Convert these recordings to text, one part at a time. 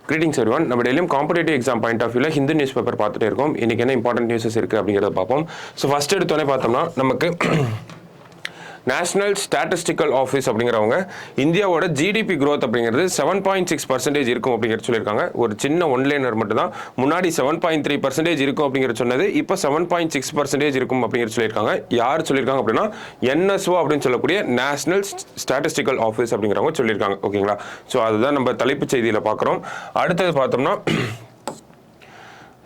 Greetings everyone. நம்ம டெய்லியும் competitive exam point of வியூல ஹிந்து நியூஸ் பேப்பர் பார்த்துட்டே இருக்கோம். இன்னைக்கு என்ன இம்பார்ட்டன்ட் நியூஸஸ் இருக்கு அப்படிங்கிறத பார்ப்போம். ஸோ ஃபர்ஸ்ட் எடுத்தோடனே பார்த்தோம்னா நமக்கு நேஷனல் ஸ்டாட்டிஸ்டிக்கல் ஆஃபீஸ் அப்படிங்கிறவங்க இந்தியாவோட ஜிடிபி growth அப்படிங்கிறது 7.6% இருக்கும் அப்படிங்கிறது சொல்லியிருக்காங்க. ஒரு சின்ன ஒன்லைனர் மட்டும் தான். முன்னாடி 7.3% இருக்கும் அப்படிங்கிறது சொன்னது, இப்போ 7.6% இருக்கும் அப்படிங்கிறது சொல்லியிருக்காங்க. யார் சொல்லியிருக்காங்க அப்படின்னா NSO அப்படின்னு சொல்லக்கூடிய நேஷனல் ஸ்டாட்டிஸ்டிக்கல் ஆஃபீஸ் அப்படிங்கிறவங்க சொல்லியிருக்காங்க. ஓகேங்களா? ஸோ அதுதான் நம்ம தலைப்பு செய்தியில் பார்க்குறோம். அடுத்தது பார்த்தோம்னா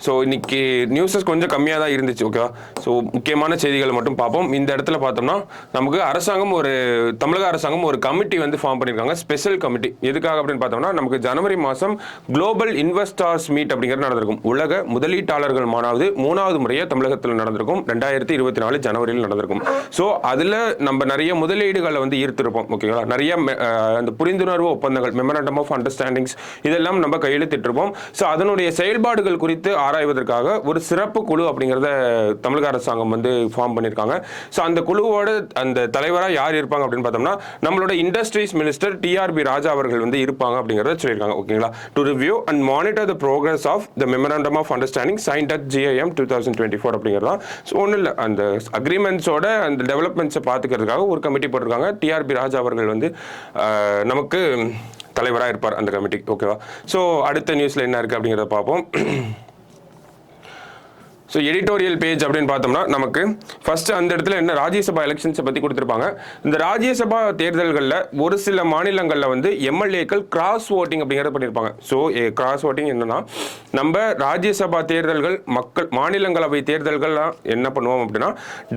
ஸோ இன்னைக்கு நியூஸஸ் கொஞ்சம் கம்மியாக தான் இருந்துச்சு. ஓகேவா? ஸோ முக்கியமான செய்திகளை மட்டும் பார்ப்போம். இந்த இடத்துல பார்த்தோம்னா நமக்கு தமிழக அரசாங்கம் ஒரு கமிட்டி வந்து ஃபார்ம் பண்ணியிருக்காங்க, ஸ்பெஷல் கமிட்டி. எதுக்காக அப்படின்னு பார்த்தோம்னா நமக்கு ஜனவரி மாதம் குளோபல் இன்வெஸ்டர்ஸ் மீட் அப்படிங்கிறது நடந்திருக்கும். உலக முதலீட்டாளர்கள் மாநாடு 3வது முறையாக தமிழகத்தில் நடந்திருக்கும். 2024 ஜனவரியில் நடந்திருக்கும். ஸோ அதில் நம்ம நிறைய முதலீடுகளை வந்து ஈர்த்திருப்போம். ஓகேங்களா? நிறைய அந்த புரிந்துணர்வு ஒப்பந்தங்கள், மெமரண்டம் ஆஃப் அண்டர்ஸ்டாண்டிங்ஸ், இதெல்லாம் நம்ம கையெழுத்திட்டிருப்போம். ஸோ அதனுடைய செயல்பாடுகள் குறித்து ஆராய்வதற்காக ஒரு சிறப்பு குழு அப்படிங்கிறத தமிழக அரசாங்கம் வந்து ஃபார்ம் பண்ணியிருக்காங்க. ஸோ அந்த குழுவோட அந்த தலைவராக யார் இருப்பாங்க அப்படின்னு பார்த்தோம்னா நம்மளோட இண்டஸ்ட்ரீஸ் மினிஸ்டர் TRB ராஜா அவர்கள் வந்து இருப்பாங்க அப்படிங்கிறத சொல்லியிருக்காங்க. ஓகேங்களா? To review and monitor the progress of the memorandum of understanding signed at GIM 2024 அப்படிங்கிறதா. ஸோ ஒன்றும் இல்லை, அந்த அக்ரிமெண்ட்ஸோட அந்த டெவலப்மெண்ட்ஸை பார்த்துக்கிறதுக்காக ஒரு கமிட்டி போட்டிருக்காங்க. TRB ராஜா அவர்கள் வந்து நமக்கு தலைவராக இருப்பார் அந்த கமிட்டி. ஓகேவா? ஸோ அடுத்த நியூஸில் என்ன இருக்குது அப்படிங்கிறத பார்ப்போம். ஸோ எடிட்டோரியல் பேஜ் அப்படின்னு பார்த்தோம்னா நமக்கு ஃபர்ஸ்ட் அந்த இடத்துல என்ன ராஜ்யசபா எலெக்ஷன்ஸை பற்றி கொடுத்துருப்பாங்க. இந்த ராஜ்யசபா தேர்தல்களில் ஒரு சில மாநிலங்களில் வந்து எம்எல்ஏக்கள் கிராஸ் ஓட்டிங் அப்படிங்கிறத பண்ணியிருப்பாங்க. ஸோ கிராஸ் ஓட்டிங் என்னன்னா, நம்ம ராஜ்யசபா தேர்தல்கள் மாநிலங்களவை தேர்தல்கள்லாம் என்ன பண்ணுவோம் அப்படின்னா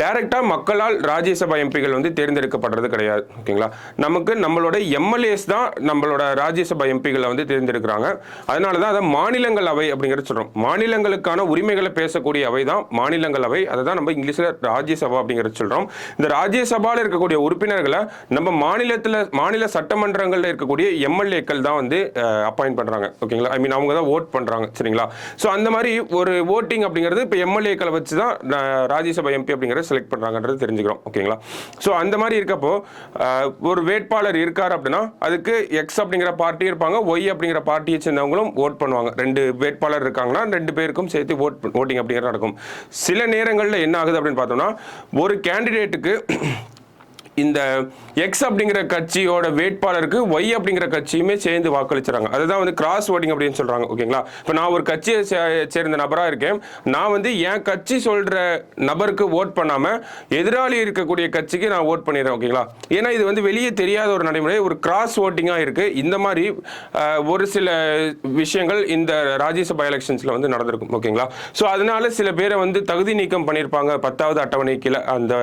டைரெக்டாக மக்களால் ராஜ்யசபா எம்பிகள் வந்து தேர்ந்தெடுக்கப்படுறது கிடையாது. ஓகேங்களா? நமக்கு நம்மளோட எம்எல்ஏஸ் தான் நம்மளோட ராஜ்யசபா எம்பிகளை வந்து தேர்ந்தெடுக்கிறாங்க. அதனால தான் அதை மாநிலங்களவை அப்படிங்கிறது சொல்கிறோம். மாநிலங்களுக்கான உரிமைகளை பேசக்கூடிய அவை தான் மாநிலங்களவை. அதை தான் நம்ம இங்கிலீஷ்ல ராஜ்யசபா அப்படிங்கிறது சொல்றோம். இந்த ராஜ்யசபாவில் இருக்கக்கூடிய உறுப்பினர்களை நம்ம மாநில சட்டமன்றங்களில் இருக்கக்கூடிய எம்எல்ஏக்கள் தான் வந்து அப்பாயிண்ட் பண்றாங்க. ஓகேங்களா? ஐ மீன் அவங்க தான் ஓட் பண்றாங்க. சரிங்களா? ஸோ அந்த மாதிரி ஒரு ஓட்டிங் அப்படிங்கிறது இப்போ எம்எல்ஏக்களை வச்சு தான் ராஜ்யசபா எம்பி அப்படிங்கிறத செலக்ட் பண்றாங்கன்றது தெரிஞ்சுக்கிறோம். ஓகேங்களா? ஸோ அந்த மாதிரி இருக்கப்போ ஒரு வேட்பாளர் இருக்கார் அப்படின்னா அதுக்கு எக்ஸ் அப்படிங்கிற பார்ட்டி இருப்பாங்க, ஒய் அப்படிங்கிற பார்ட்டியை சேர்ந்தவங்களும் ஓட் பண்ணுவாங்க. 2 வேட்பாளர் இருக்காங்கன்னா 2 பேருக்கும் சேர்த்து ஓட்டிங் அப்படிங்கிற நடக்கும். சில நேரங்களில் என்ன ஆகுது அப்படின்னு பார்த்தோம்னா ஒரு கேண்டிடேட்டுக்கு இந்த எக்ஸ் அப்படிங்கிற கட்சியோட வேட்பாளருக்கு ஒய் அப்படிங்கிற கட்சியுமே சேர்ந்து வாக்களிச்சுறாங்க. அதுதான் வந்து கிராஸ் ஓட்டிங் அப்படின்னு சொல்றாங்க. ஓகேங்களா? இப்போ நான் ஒரு கட்சியை சேர்ந்த நபராக இருக்கேன். நான் வந்து என் கட்சி சொல்ற நபருக்கு ஓட் பண்ணாம எதிராளி இருக்கக்கூடிய கட்சிக்கு நான் ஓட் பண்ணிடுறேன். ஓகேங்களா? ஏன்னா இது வந்து வெளியே தெரியாத ஒரு நடைமுறை, ஒரு கிராஸ் ஓட்டிங்கா இருக்கு. இந்த மாதிரி ஒரு சில விஷயங்கள் இந்த ராஜ்யசபா எலெக்ஷன்ஸ்ல வந்து நடந்திருக்கும். ஓகேங்களா? ஸோ அதனால சில பேரை வந்து தகுதி நீக்கம் பண்ணியிருப்பாங்க. 10வது அட்டவணை கீழே அந்த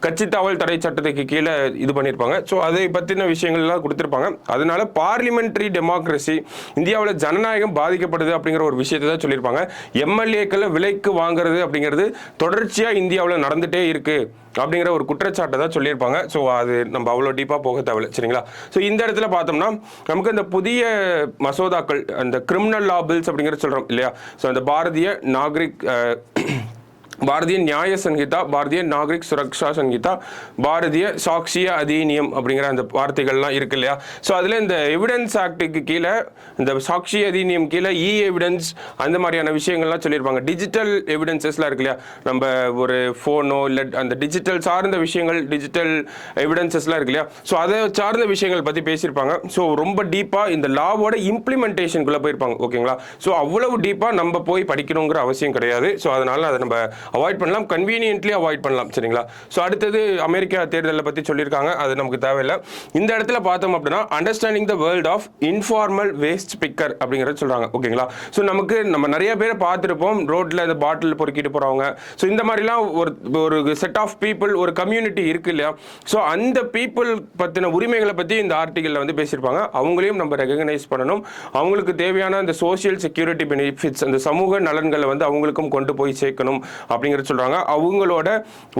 கட்சி தாவல் தடை சட்டத்துக்கு கீழே இது பண்ணியிருப்பாங்க. ஸோ அதை பற்றின விஷயங்கள்லாம் கொடுத்துருப்பாங்க. அதனால பார்லிமெண்டரி டெமோக்ரஸி, இந்தியாவில் ஜனநாயகம் பாதிக்கப்படுது அப்படிங்கிற ஒரு விஷயத்தை தான் சொல்லியிருப்பாங்க. எம்எல்ஏக்களை விலைக்கு வாங்குறது அப்படிங்கிறது தொடர்ச்சியாக இந்தியாவில் நடந்துகிட்டே இருக்கு அப்படிங்கிற ஒரு குற்றச்சாட்டை தான் சொல்லியிருப்பாங்க. ஸோ அது நம்ம அவ்வளோ டீப்பாக போக தேவையில்லை. சரிங்களா? ஸோ இந்த இடத்துல பார்த்தோம்னா நமக்கு இந்த புதிய மசோதாக்கள், அந்த கிரிமினல் லா பில்ஸ் அப்படிங்கிறது சொல்கிறோம் இல்லையா? ஸோ அந்த பாரதிய நியாய சங்கீதா, பாரதிய நாகரிக் சுரக்ஷா சங்கீதா, பாரதிய சாக்ஷிய அதிநியம் அப்படிங்கிற அந்த வார்த்தைகள்லாம் இருக்கு இல்லையா? ஸோ அதில் இந்த எவிடன்ஸ் ஆக்டுக்கு கீழே, இந்த சாக்ஷி அதிநியம் கீழே எவிடன்ஸ் அந்த மாதிரியான விஷயங்கள்லாம் சொல்லியிருப்பாங்க. டிஜிட்டல் எவிடன்சஸ்லாம் இருக்கு இல்லையா? நம்ம ஒரு ஃபோனோ இல்லை அந்த டிஜிட்டல் சார்ந்த விஷயங்கள், டிஜிட்டல் எவிடன்சஸ்லாம் இருக்கு இல்லையா? ஸோ அதை சார்ந்த விஷயங்கள் பற்றி பேசியிருப்பாங்க. ஸோ ரொம்ப டீப்பாக இந்த லாவோட இம்ப்ளிமெண்டேஷனுக்குள்ளே போயிருப்பாங்க. ஓகேங்களா? ஸோ அவ்வளவு டீப்பாக நம்ம போய் படிக்கணுங்கிற அவசியம் கிடையாது. ஸோ அதனால அதை நம்ம அவாய்ட் பண்ணலாம், கன்வீனியன்ட்லி அவாய்ட் பண்ணலாம். சரிங்களா? ஸோ அடுத்தது அமெரிக்கா தேர்தலை பற்றி சொல்லியிருக்காங்க, அது நமக்கு தேவையில்லை. இந்த இடத்துல பார்த்தோம் அப்படின்னா understanding the world of informal waste picker அப்படிங்கிறத சொல்கிறாங்க. ஓகேங்களா? ஸோ நம்ம நிறைய பேரை பார்த்துருப்போம், ரோட்டில் இந்த பாட்டில் பொறுக்கிட்டு போகிறவங்க. ஸோ இந்த மாதிரிலாம் ஒரு செட் ஆஃப் பீப்புள், ஒரு கம்யூனிட்டி இருக்கு இல்லையா? ஸோ அந்த பீப்புள் பற்றின உரிமைகளை பற்றி இந்த ஆர்டிகலில் வந்து பேசியிருப்பாங்க. அவங்களையும் நம்ம ரெகக்னைஸ் பண்ணணும். அவங்களுக்கு தேவையான அந்த சோசியல் செக்யூரிட்டி பெனிஃபிட்ஸ், அந்த சமூக நலன்களை வந்து அவங்களுக்கும் கொண்டு போய் சேர்க்கணும் அப்படிங்கிறத சொல்கிறாங்க. அவங்களோட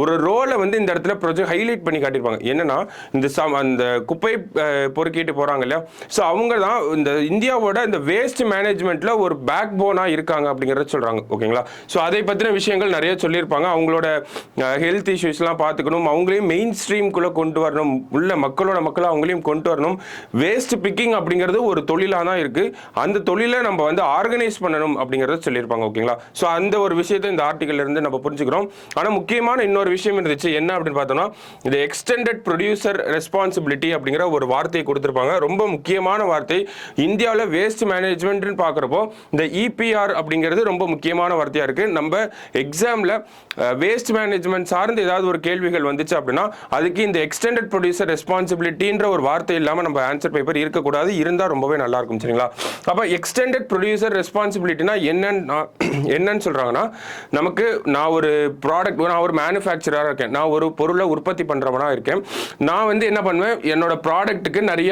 ஒரு ரோலை வந்து இந்த இடத்துல ப்ரொஜெக்ட் ஹைலைட் பண்ணி காட்டியிருப்பாங்க. என்னன்னா அந்த குப்பை பொறுக்கிட்டு போகிறாங்க இல்லையா, ஸோ அவங்க தான் இந்த இந்தியாவோட இந்த வேஸ்ட் மேனேஜ்மெண்ட்டில் ஒரு பேக் போனாக இருக்காங்க அப்படிங்கிறத சொல்கிறாங்க. ஓகேங்களா, ஸோ அதை பற்றின விஷயங்கள் நிறைய சொல்லியிருப்பாங்க. அவங்களோட ஹெல்த் இஷ்யூஸ்லாம் பார்த்துக்கணும், அவங்களையும் மெயின் ஸ்ட்ரீம்குள்ளே கொண்டு வரணும், உள்ள மக்களோட அவங்களையும் கொண்டு வரணும். வேஸ்ட் பிக்கிங் அப்படிங்கிறது ஒரு தொழிலாக தான் இருக்குது, அந்த தொழிலை நம்ம வந்து ஆர்கனைஸ் பண்ணணும் அப்படிங்கிறத சொல்லியிருப்பாங்க. ஓகேங்களா, ஸோ அந்த ஒரு விஷயத்தை இந்த ஆர்டிகல்ல இருந்து நம்ம புரிஞ்சுக்கிறோம். ஆனால் முக்கியமான இன்னொரு விஷயம் இருந்துச்சு, என்ன அப்படின்னு பார்த்தோம்னா இந்த எக்ஸ்டெண்டட் ப்ரொடியூசர் ரெஸ்பான்சிபிலிட்டி அப்படிங்கிற ஒரு வார்த்தையை கொடுத்துருப்பாங்க. ரொம்ப முக்கியமான வார்த்தை. இந்தியாவில் வேஸ்ட் மேனேஜ்மெண்ட்னு பார்க்குறப்போ இந்த இபிஆர் அப்படிங்கிறது ரொம்ப முக்கியமான வார்த்தையாக இருக்குது. நம்ம எக்ஸாமில் வேஸ்ட் மேனேஜ்மெண்ட் சார்ந்து ஏதாவது ஒரு கேள்விகள் வந்துச்சு அப்படின்னா அதுக்கு இந்த எக்ஸ்டெண்டட் ப்ரொடியூசர் ரெஸ்பான்சிபிலிட்டின்ற ஒரு வார்த்தை இல்லாமல் நம்ம ஆன்சர் பேப்பர் இருக்கக்கூடாது, இருந்தால் ரொம்பவே நல்லா இருக்கும். சரிங்களா, அப்போ எக்ஸ்டெண்டட் ப்ரொடியூசர் ரெஸ்பான்சிபிலிட்டினா என்னன்னு சொல்கிறாங்கன்னா, நமக்கு நான் ஒரு ப்ராடக்ட், நான் ஒரு மேனுஃபேக்சராக இருக்கேன், நான் ஒரு பொருளை உற்பத்தி பண்ணுறவனா இருக்கேன். நான் வந்து என்ன பண்ணுவேன், என்னோட ப்ராடக்ட்டுக்கு நிறைய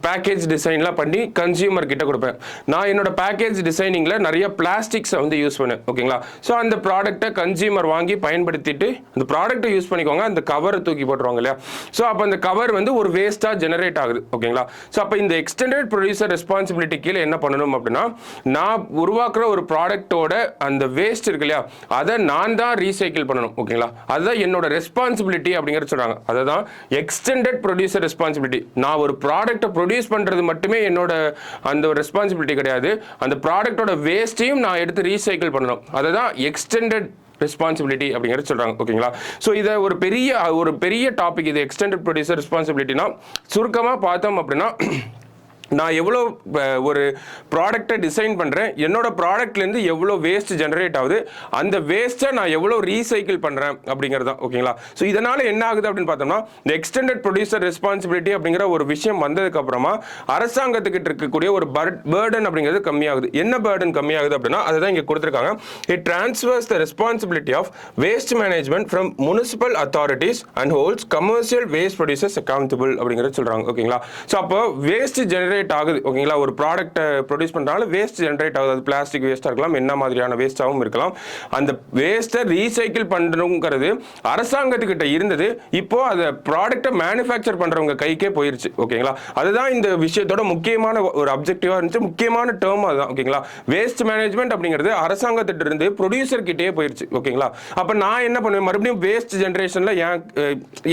பேக்கேஜ் டிசைன்லாம் பண்ணி கன்சியூமர் கிட்ட கொடுப்பேன். நான் என்னோட பேக்கேஜ் டிசைனிங்கில் நிறைய பிளாஸ்டிக்ஸை வந்து யூஸ் பண்ணேன். ஓகேங்களா, ஸோ அந்த ப்ராடக்ட்டை கன்சியூமர் வாங்கி பயன்படுத்திட்டு அந்த ப்ராடக்ட்டை யூஸ் பண்ணிக்கோங்க, அந்த கவரை தூக்கி போட்டுருவாங்க இல்லையா. ஸோ அப்போ அந்த கவர் வந்து ஒரு வேஸ்ட்டாக ஜெனரேட் ஆகுது. ஓகேங்களா, ஸோ அப்போ இந்த எக்ஸ்டெண்டட் ப்ரொடியூசர் ரெஸ்பான்சிபிலிட்டி கீழே என்ன பண்ணணும் அப்படின்னா, நான் உருவாக்குற ஒரு ப்ராடக்ட்டோட அந்த வேஸ்ட் இருக்கு இல்லையா, அதை நான் தான் ரீசைக்கிள் பண்ணணும். ஓகேங்களா, அதுதான் என்னோட ரெஸ்பான்சிபிலிட்டி அப்படிங்கிறத சொல்கிறாங்க. அதை தான் எக்ஸ்டெண்டட் ப்ரொடியூசர் ரெஸ்பான்சிபிலிட்டி. நான் ஒரு ப்ராடக்ட்டை ப்ரொடியூஸ் பண்ணுறது மட்டுமே என்னோட அந்த ஒரு ரெஸ்பான்சிபிலிட்டி கிடையாது, அந்த ப்ராடக்ட்டோட வேஸ்ட்டையும் நான் எடுத்து ரீசைக்கிள் பண்ணணும். அதை தான் எக்ஸ்டெண்டட் ரெஸ்பான்சிபிலிட்டி அப்படிங்கிறது சொல்றாங்க. ஓகேங்களா, ஸோ இதை ஒரு பெரிய டாபிக் இது எக்ஸ்டெண்டட் ப்ரொடியூசர் ரெஸ்பான்சிபிலிட்டினா. சுருக்கமாக பார்த்தோம் அப்படின்னா, நான் எவ்வளோ ஒரு ப்ராடக்டை டிசைன் பண்ணுறேன், என்னோட ப்ராடக்ட்லேருந்து எவ்வளோ வேஸ்ட் ஜென்ரேட் ஆகுது, அந்த வேஸ்ட்டை நான் எவ்வளோ ரீசைக்கிள் பண்ணுறேன் அப்படிங்கிறது தான். ஓகேங்களா, ஸோ இதனால் என்ன ஆகுது அப்படின்னு பார்த்தோம்னா, இந்த எக்ஸ்டெண்டட் ப்ரொடியூசர் ரெஸ்பான்சிபிலிட்டி அப்படிங்கிற ஒரு விஷயம் வந்ததுக்கப்புறமா அரசாங்கத்துக்கிட்ட இருக்கக்கூடிய ஒரு பேர்டன் அப்படிங்கிறது கம்மியாகுது. என்ன பேர்டன் கம்மியாகுது அப்படின்னா, அதுதான் இங்கே கொடுத்துருக்காங்க. It transfers the responsibility of waste management from municipal authorities and holds commercial waste producers accountable அப்படிங்கிறது சொல்கிறாங்க. ஓகேங்களா, ஸோ அப்போ வேஸ்ட் ஜெனரேட் ஆகுது. ஓகேங்களா, ஒரு ப்ராடக்ட்டை ப்ரொடியூஸ் பண்றதால வேஸ்ட் ஜெனரேட் ஆகுது. அது பிளாஸ்டிக் வேஸ்டா இருக்கலாம், என்ன மாதிரியான வேஸ்டாகவும் இருக்கலாம். அந்த வேஸ்ட்டை ரீசைக்கிள் பண்ணணுங்கிறது அரசாங்கத்துக்கிட்ட இருந்தது, இப்போ அதை ப்ராடக்ட்டை மேனுஃபேக்சர் பண்றவங்க கைக்கே போயிருச்சு. ஓகேங்களா, அதுதான் இந்த விஷயத்தோட முக்கியமான ஒரு அப்ஜெக்டிவா இருந்துச்சு, முக்கியமான டேர்ம் அதுதான். ஓகேங்களா, வேஸ்ட் மேனேஜ்மெண்ட் அப்படிங்கிறது அரசாங்கத்திட்ட இருந்து ப்ரொடியூசர் கிட்டே போயிருச்சு. ஓகேங்களா, அப்ப நான் என்ன பண்ணுவேன், மறுபடியும் வேஸ்ட் ஜெனரேஷன்ல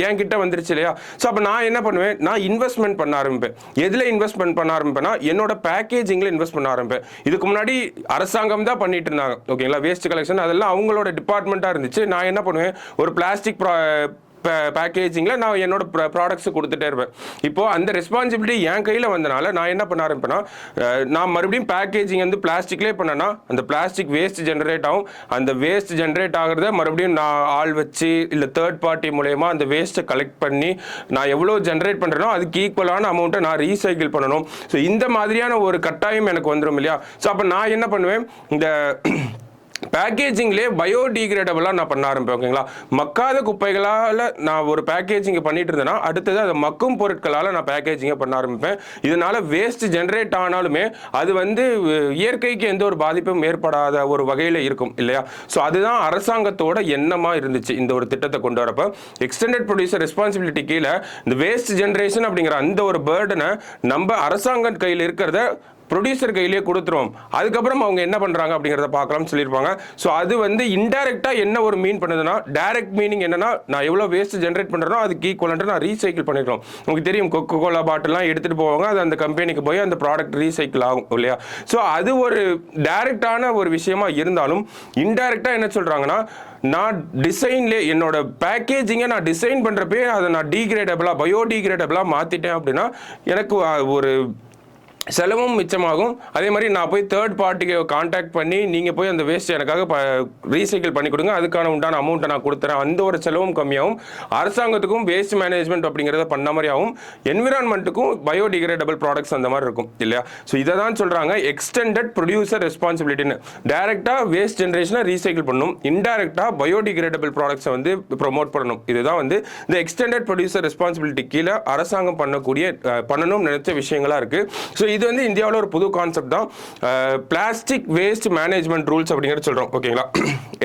என் கிட்ட வந்துருச்சு இல்லையா. ஸோ அப்போ நான் என்ன பண்ணுவேன், நான் இன்வெஸ்ட்மெண்ட் பண்ண ஆரம்பிப்பேன். எதுல இன்வெஸ்ட்மெண்ட் பண்ண ஆரம்பிப்பேன்னா, என்னோட பேக்கேஜிங்ல இன்வெஸ்ட் பண்ண ஆரம்பிப்பேன். இதுக்கு முன்னாடி அரசாங்கம் தான் பண்ணிட்டு இருந்தாங்க. ஓகேங்களா, வேஸ்ட் கலெக்ஷன் அதெல்லாம் அவங்களோட டிபார்ட்மெண்ட்டாக இருந்துச்சு. நான் என்ன பண்ணுவேன், ஒரு பிளாஸ்டிக் பேக்கேஜிங்கில் நான் என்னோட ப்ராடக்ட்ஸ் கொடுத்துட்டே இருப்பேன். இப்போ அந்த ரெஸ்பான்சிபிலிட்டி என் கையில் வந்தனால நான் என்ன பண்ண ஆரம்பிப்பேன்னா, நான் மறுபடியும் பேக்கேஜிங் வந்து பிளாஸ்டிக்லேயே பண்ணேன்னா அந்த பிளாஸ்டிக் வேஸ்ட் ஜென்ரேட் ஆகும். அந்த வேஸ்ட் ஜென்ரேட் ஆகிறத மறுபடியும் நான் ஆள் வச்சு இல்லை தேர்ட் பார்ட்டி மூலயமா அந்த வேஸ்ட்டை கலெக்ட் பண்ணி நான் எவ்வளோ ஜென்ரேட் பண்ணுறேனோ அதுக்கு ஈக்குவலான அமௌண்ட்டை நான் ரீசைக்கிள் பண்ணணும். ஸோ இந்த மாதிரியான ஒரு கட்டாயம் எனக்கு வந்துடும் இல்லையா. ஸோ அப்போ நான் என்ன பண்ணுவேன், இந்த பேக்கேஜிங்லேயே பயோடிகிரேடபிளாக நான் பண்ண ஆரம்பிப்பேன். ஓகேங்களா, மக்காத குப்பைகளால் நான் ஒரு பேக்கேஜிங் பண்ணிட்டு இருந்தேன்னா அடுத்தது அதை மக்கும் பொருட்களால் நான் பேக்கேஜிங்கை பண்ண ஆரம்பிப்பேன். இதனால வேஸ்ட் ஜென்ரேட் ஆனாலுமே அது வந்து இயற்கைக்கு எந்த ஒரு பாதிப்பும் ஏற்படாத ஒரு வகையில் இருக்கும் இல்லையா. ஸோ அதுதான் அரசாங்கத்தோட எண்ணமாக இருந்துச்சு இந்த ஒரு திட்டத்தை கொண்டு வரப்போ. எக்ஸ்டெண்டட் ப்ரொடியூசர் ரெஸ்பான்சிபிலிட்டி கீழே இந்த வேஸ்ட் ஜென்ரேஷன் அப்படிங்கிற அந்த ஒரு பேர்டனை நம்ம அரசாங்கம் கையில் இருக்கிறத ப்ரொடியூசர் கையிலேயே கொடுத்துருவோம். அதுக்கப்புறம் அவங்க என்ன பண்ணுறாங்க அப்படிங்கிறத பார்க்கலாம்னு சொல்லியிருப்பாங்க. ஸோ அது வந்து இன்டைரக்டாக என்ன ஒரு மீன் பண்ணுதுன்னா, டைரக்ட் மீனிங் என்னன்னா, நான் எவ்வளோ வேஸ்ட் ஜென்ரேட் பண்ணுறனோ அதுக்கு ஈக்குவலன்ட்டு நான் ரீசைக்கிள் பண்ணிக்கிறோம். உங்களுக்கு தெரியும், கொக்கோ கோலா பாட்டிலாம் எடுத்துகிட்டு போவாங்க, அது அந்த கம்பெனிக்கு போய் அந்த ப்ராடக்ட் ரீசைக்கிள் ஆகும் இல்லையா. ஸோ அது ஒரு டைரக்டான ஒரு விஷயமா இருந்தாலும் இன்டைரக்டாக என்ன சொல்கிறாங்கன்னா, நான் டிசைன்லேயே என்னோட பேக்கேஜிங்கை நான் டிசைன் பண்ணுறப்பே அதை நான் டீக்ரேடபிளாக பயோடிகிரேடபிளாக மாற்றிட்டேன் அப்படின்னா எனக்கு ஒரு செலவும் மிச்சமாகும். அதே மாதிரி நான் போய் தேர்ட் பார்ட்டிக்கு கான்டாக்ட் பண்ணி நீங்கள் போய் அந்த வேஸ்ட் எனக்காக ரீசைக்கிள் பண்ணி கொடுங்க, அதுக்கான உண்டான அமௌண்ட்டை நான் கொடுத்துறேன், அந்த ஒரு செலவும் கம்மியாகும். அரசாங்கத்துக்கும் வேஸ்ட் மேனேஜ்மெண்ட் அப்படிங்கிறத பண்ண மாதிரி ஆகும். என்விரான்மெண்ட்டுக்கும் பயோடிகிரேடபிள் ப்ராடக்ட்ஸ் அந்த மாதிரி இருக்கும் இல்லையா. ஸோ இதை தான் சொல்கிறாங்க எக்ஸ்டெண்டட் ப்ரொடியூசர் ரெஸ்பான்சிபிலிட்டின்னு. டைரெக்டாக வேஸ்ட் ஜென்ரேஷனை ரீசைக்கிள் பண்ணணும், இன்டைரக்டாக பயோடிகிரேடபிள் ப்ராடக்ட்ஸை வந்து ப்ரொமோட் பண்ணணும். இதுதான் வந்து இந்த எக்ஸ்டெண்டட் ப்ரொடியூசர் ரெஸ்பான்சிபிலிட்டி கீழே அரசாங்கம் பண்ணணும்னு நினைச்ச விஷயங்களா இருக்குது. ஸோ இது வந்து இந்தியாவில் ஒரு புது கான்செப்ட் தான். பிளாஸ்டிக் வேஸ்ட் மேனேஜ்மெண்ட் ரூல்ஸ் அப்படிங்கிறது சொல்கிறோம். ஓகேங்களா,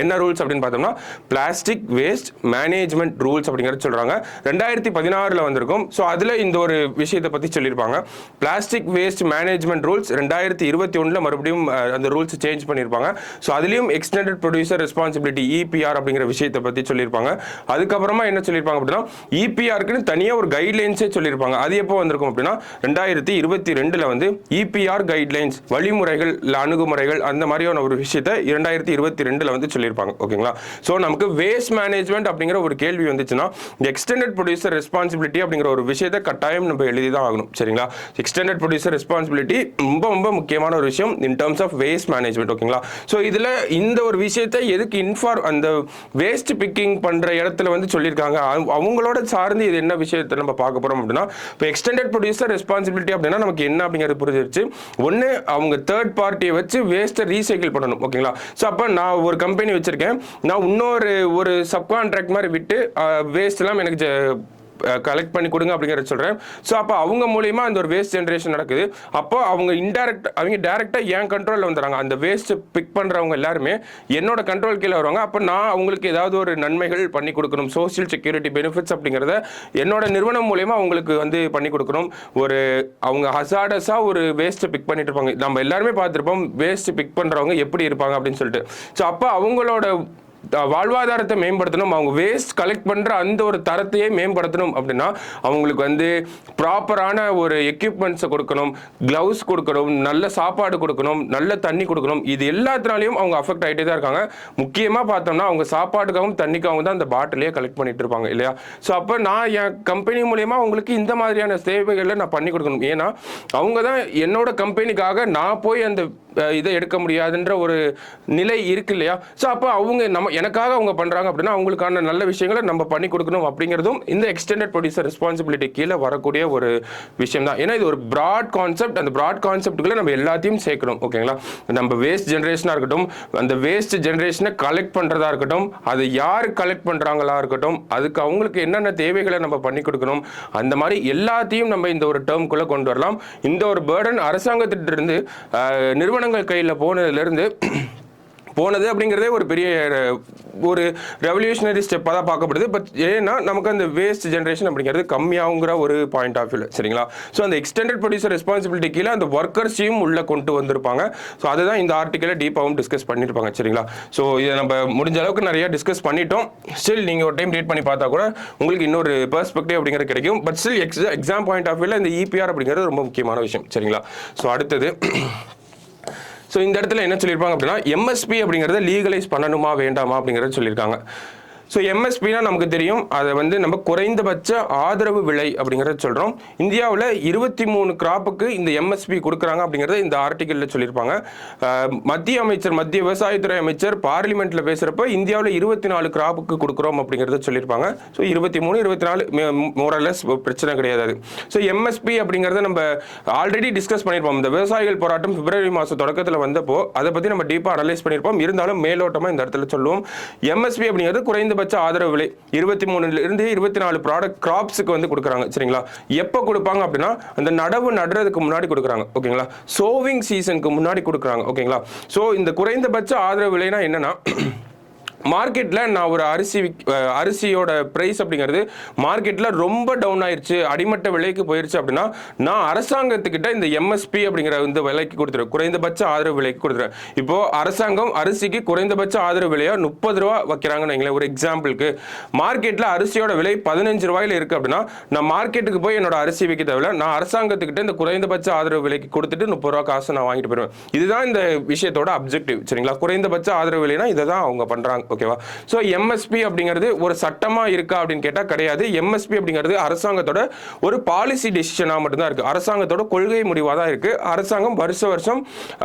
என்ன ரூல்ஸ் அப்படின்னு பார்த்தோம்னா பிளாஸ்டிக் வேஸ்ட் மேனேஜ்மெண்ட் ரூல்ஸ் அப்படிங்கிறது சொல்கிறாங்க. 2016 வந்திருக்கும். ஸோ அதில் இந்த ஒரு விஷயத்தை பற்றி சொல்லியிருப்பாங்க. பிளாஸ்டிக் வேஸ்ட் மேனேஜ்மெண்ட் ரூல்ஸ் 2021 மறுபடியும் அந்த ரூல்ஸ் சேஞ்ச் பண்ணியிருப்பாங்க. ஸோ அதுலேயும் எக்ஸ்டெண்டட் ப்ரொடியூசர் ரெஸ்பான்சிபிலிட்டி EPR அப்படிங்கிற விஷயத்தை பற்றி சொல்லியிருப்பாங்க. அதுக்கப்புறமா என்ன சொல்லியிருப்பாங்க அப்படின்னா EPRக்குன்னு தனியாக ஒரு கைட்லைன்ஸே சொல்லியிருப்பாங்க. அது எப்போ வந்திருக்கும் அப்படின்னா 2022 வந்து EPR கைட்லைன்ஸ், வழிமுறைகள் அணுகுமுறைகள் அந்த மாதிரியான ஒரு விஷயத்தை 2022 வந்து சொல்லியிருப்பாங்க. ஓகேங்களா, ஸோ நமக்கு வேஸ்ட் மேனேஜ்மெண்ட் அப்படிங்கிற ஒரு கேள்வி வந்துச்சுன்னா எக்ஸ்டெண்டட் ப்ரொடியூசர் ரெஸ்பான்சிபிலிட்டி அப்படிங்கிற ஒரு விஷயத்தை கட்டாயம் நம்ம எழுதி தான் ஆகணும். சரிங்களா, எக்ஸ்டெண்டட் ப்ரொடியூசர் ரெஸ்பான்சிபிலிட்டி ரொம்ப ரொம்ப முக்கியமான ஒரு விஷயம் in terms of waste management. ஓகேங்களா, ஸோ இதில் இந்த ஒரு விஷயத்தை எதுக்கு அந்த வேஸ்ட் பிக்கிங் பண்ணுற இடத்துல வந்து சொல்லியிருக்காங்க, அவங்களோட சார்ந்து இது என்ன விஷயத்தை நம்ம பார்க்க போகிறோம் அப்படின்னா, இப்போ எக்ஸ்டெண்டட் ப்ரொடியூசர் ரெஸ்பான்சிபிலிட்டி அப்படின்னா நமக்கு என்ன அப்படிங்கிறது புரிஞ்சிருச்சு. ஒன்று, அவங்க தேர்ட் பார்ட்டியை வச்சு வேஸ்ட்டை ரீசைக்கிள் பண்ணணும். ஓகேங்களா, ஸோ அப்போ நான் ஒரு கம்பெனி வச்சிருக்கேன், நான் ஒரு சப்கான்ட்ராக்ட் மாதிரி விட்டு வேஸ்ட் எல்லாம் எனக்கு கலெக்ட் பண்ணி கொடுங்க அப்படிங்கிறத சொல்கிறேன். ஸோ அப்போ அவங்க மூலியமா அந்த ஒரு வேஸ்ட் ஜென்ரேஷன் நடக்குது. அப்போ அவங்க டேரெக்டாக என் கண்ட்ரோலில் வந்துடுறாங்க. அந்த வேஸ்ட் பிக் பண்ணுறவங்க எல்லாருமே என்னோட கண்ட்ரோல் கீழே வருவாங்க. அப்போ நான் அவங்களுக்கு ஏதாவது ஒரு நன்மைகள் பண்ணி கொடுக்கணும், சோசியல் செக்யூரிட்டி பெனிஃபிட்ஸ் அப்படிங்கிறத என்னோட நிறுவனம் மூலயமா அவங்களுக்கு வந்து பண்ணி கொடுக்கணும். அவங்க ஹசார்டஸாக ஒரு வேஸ்ட்டை பிக் பண்ணிட்டு இருப்பாங்க. நம்ம எல்லாருமே பார்த்துருப்போம் வேஸ்ட் பிக் பண்ணுறவங்க எப்படி இருப்பாங்க அப்படின்னு சொல்லிட்டு. ஸோ அப்போ அவங்களோட வாழ்வாதாரத்தை மேம்படுத்தணும், அவங்க வேஸ்ட் கலெக்ட் பண்ணுற அந்த ஒரு தரத்தையே மேம்படுத்தணும் அப்படின்னா அவங்களுக்கு வந்து ப்ராப்பரான ஒரு எக்யூப்மெண்ட்ஸை கொடுக்கணும், க்ளவுஸ் கொடுக்கணும், நல்ல சாப்பாடு கொடுக்கணும், நல்ல தண்ணி கொடுக்கணும். இது எல்லாத்தினாலையும் அவங்க அஃபெக்ட் ஆகிட்டே தான் இருக்காங்க. முக்கியமாக பார்த்தோம்னா அவங்க சாப்பாட்டுக்காகவும் தண்ணிக்காகவும் தான் அந்த பாட்டிலே கலெக்ட் பண்ணிட்டு இருப்பாங்க இல்லையா. ஸோ அப்போ நான் என் கம்பெனி மூலயமா அவங்களுக்கு இந்த மாதிரியான சேவைகளை நான் பண்ணி கொடுக்கணும். ஏன்னா அவங்க தான் என்னோட கம்பெனிக்காக நான் போய் அந்த இதை எடுக்க முடியாதுன்ற ஒரு நிலை இருக்கு இல்லையா. ஸோ அப்போ எனக்காக அவங்க பண்றாங்க அப்படின்னா அவங்களுக்கான நல்ல விஷயங்களை நம்ம பண்ணி கொடுக்கணும் அப்படிங்கிறதும் இந்த எக்ஸ்டெண்டட் ப்ரொடியூசர் ரெஸ்பான்சிபிலிட்டி கீழே வரக்கூடிய ஒரு விஷயம் தான். ஏன்னா இது ஒரு பிராட் கான்செப்ட். அந்த பிராட் கான்செப்டுக்குள்ள நம்ம எல்லாத்தையும் சேர்க்கணும். ஓகேங்களா, நம்ம வேஸ்ட் ஜென்ரேஷனாக இருக்கட்டும், அந்த வேஸ்ட் ஜென்ரேஷனை கலெக்ட் பண்ணுறதா இருக்கட்டும், அதை யார் கலெக்ட் பண்ணுறாங்களா இருக்கட்டும், அதுக்கு அவங்களுக்கு என்னென்ன தேவைகளை நம்ம பண்ணி கொடுக்கணும், அந்த மாதிரி எல்லாத்தையும் நம்ம இந்த ஒரு டேர்ம்குள்ளே கொண்டு வரலாம். இந்த ஒரு பேர்டன் அரசாங்கத்திட்டிருந்து நிறுவனங்கள் கையில் போனது அப்படிங்கிறதே ஒரு பெரிய ஒரு ரெவல்யூஷனரி ஸ்டெப்பாக தான் பார்க்கப்படுது. பட் ஏன்னா நமக்கு அந்த வேஸ்ட் ஜென்ரேஷன் அப்படிங்கிறது கம்மியாகுங்கிற ஒரு பாயிண்ட் ஆஃப் வியூவில். சரிங்களா, ஸோ அந்த எக்ஸ்டெண்டட் ப்ரொடியூசர் ரெஸ்பான்சிபிலிட்டி கீழே அந்த ஒர்க்கர்ஸையும் உள்ளே கொண்டு வந்திருப்பாங்க. ஸோ அதுதான் இந்த ஆர்டிக்கலை டீப்பாகவும் டிஸ்கஸ் பண்ணியிருப்பாங்க. சரிங்களா, ஸோ இதை நம்ம முடிஞ்ச அளவுக்கு நிறைய டிஸ்கஸ் பண்ணிட்டோம். ஸ்டில் நீங்கள் ஒரு டைம் ரீட் பண்ணி பார்த்தா கூட உங்களுக்கு இன்னொரு பெர்ஸ்பெக்டிவ் அப்படிங்கிறது கிடைக்கும். But still exam point of வியூவில் இந்த EPR அப்படிங்கிறது ரொம்ப முக்கியமான விஷயம். சரிங்களா, ஸோ அடுத்தது இந்த இடத்துல என்ன சொல்லியிருப்பாங்க அப்படின்னா MSP அப்படிங்கிறத லீகலைஸ் பண்ணணுமா வேண்டாமா அப்படிங்கிறத சொல்லியிருக்காங்க. ஸோ MSPனா நமக்கு தெரியும், அதை வந்து நம்ம குறைந்தபட்ச ஆதரவு விலை அப்படிங்கிறத சொல்கிறோம். இந்தியாவில் 23 கிராப்புக்கு இந்த MSP கொடுக்குறாங்க அப்படிங்கிறத இந்த ஆர்டிக்கலில் சொல்லியிருப்பாங்க. மத்திய விவசாயத்துறை அமைச்சர் பார்லிமெண்ட்டில் பேசுகிறப்ப இந்தியாவில் 24 கிராப்புக்கு கொடுக்குறோம் அப்படிங்கிறத சொல்லியிருப்பாங்க. ஸோ 23, 24 மோரலஸ் பிரச்சனை கிடையாது. ஸோ MSP அப்படிங்கிறத நம்ம ஆல்ரெடி டிஸ்கஸ் பண்ணியிருப்போம். இந்த விவசாயிகள் போராட்டம் பிப்ரவரி மாதம் தொடக்கத்தில் வந்தப்போ அதை பற்றி நம்ம டீப்பாக அனலைஸ் பண்ணியிருப்போம். இருந்தாலும் மேலோட்டமாக இந்த இடத்துல சொல்லுவோம். MSP அப்படிங்கிறது குறைந்தபட்ச ஆதரவு விலை 23 இருந்து 24 ப்ராடக்ட் கிராப்ஸுக்கு வந்து கொடுக்குறாங்க. சரிங்களா, எப்போ கொடுப்பாங்க அப்படின்னா அந்த நடவு நடுறதுக்கு முன்னாடி கொடுக்குறாங்க. ஓகேங்களா, சோவிங் சீசனுக்கு முன்னாடி கொடுக்குறாங்க. ஓகேங்களா, ஸோ இந்த குறைந்தபட்ச ஆதரவு விலைனா என்னன்னா மார்க்கெட்டில் நான் ஒரு அரிசியோட ப்ரைஸ் அப்படிங்கிறது மார்க்கெட்டில் ரொம்ப டவுன் ஆயிடுச்சு, அடிமட்ட விலைக்கு போயிடுச்சு அப்படின்னா நான் அரசாங்கத்துக்கிட்ட இந்த MSP அப்படிங்கிற இந்த விலைக்கு கொடுத்துருவேன், குறைந்தபட்ச ஆதரவு விலைக்கு கொடுத்துருவேன். இப்போ அரசாங்கம் அரிசிக்கு குறைந்தபட்ச ஆதரவு விலையாக 30 ரூபா வைக்கிறாங்கன்னு ஒரு எக்ஸாம்பிளுக்கு. மார்க்கெட்டில் அரிசியோட விலை 15 ரூபாயில் இருக்குது அப்படின்னா நான் மார்க்கெட்டுக்கு போய் என்னோட அரிசி வைக்க தேவையில்ல, நான் அரசாங்கத்துக்கிட்ட இந்த குறைந்தபட்ச ஆதரவு விலைக்கு கொடுத்துட்டு 30 ரூபா காசு நான் வாங்கிட்டு போயிடுவேன். இதுதான் இந்த விஷயத்தோட அப்ஜெக்டிவ். சரிங்களா, குறைந்தபட்ச ஆதரவு விலைனா இதை தான் அவங்க பண்ணுறாங்க. ஓகேவா, சோ MSP அப்படிங்கிறது ஒரு சட்டமா இருக்கா அப்படின்னு கேட்டா கிடையாது. MSP அப்படிங்கிறது அரசாங்கத்தோட ஒரு பாலிசி டெசிஷனா மட்டும் தான் இருக்கு, அரசாங்கத்தோட கொள்கை முடிவா தான் இருக்கு. அரசாங்கம் வருஷம்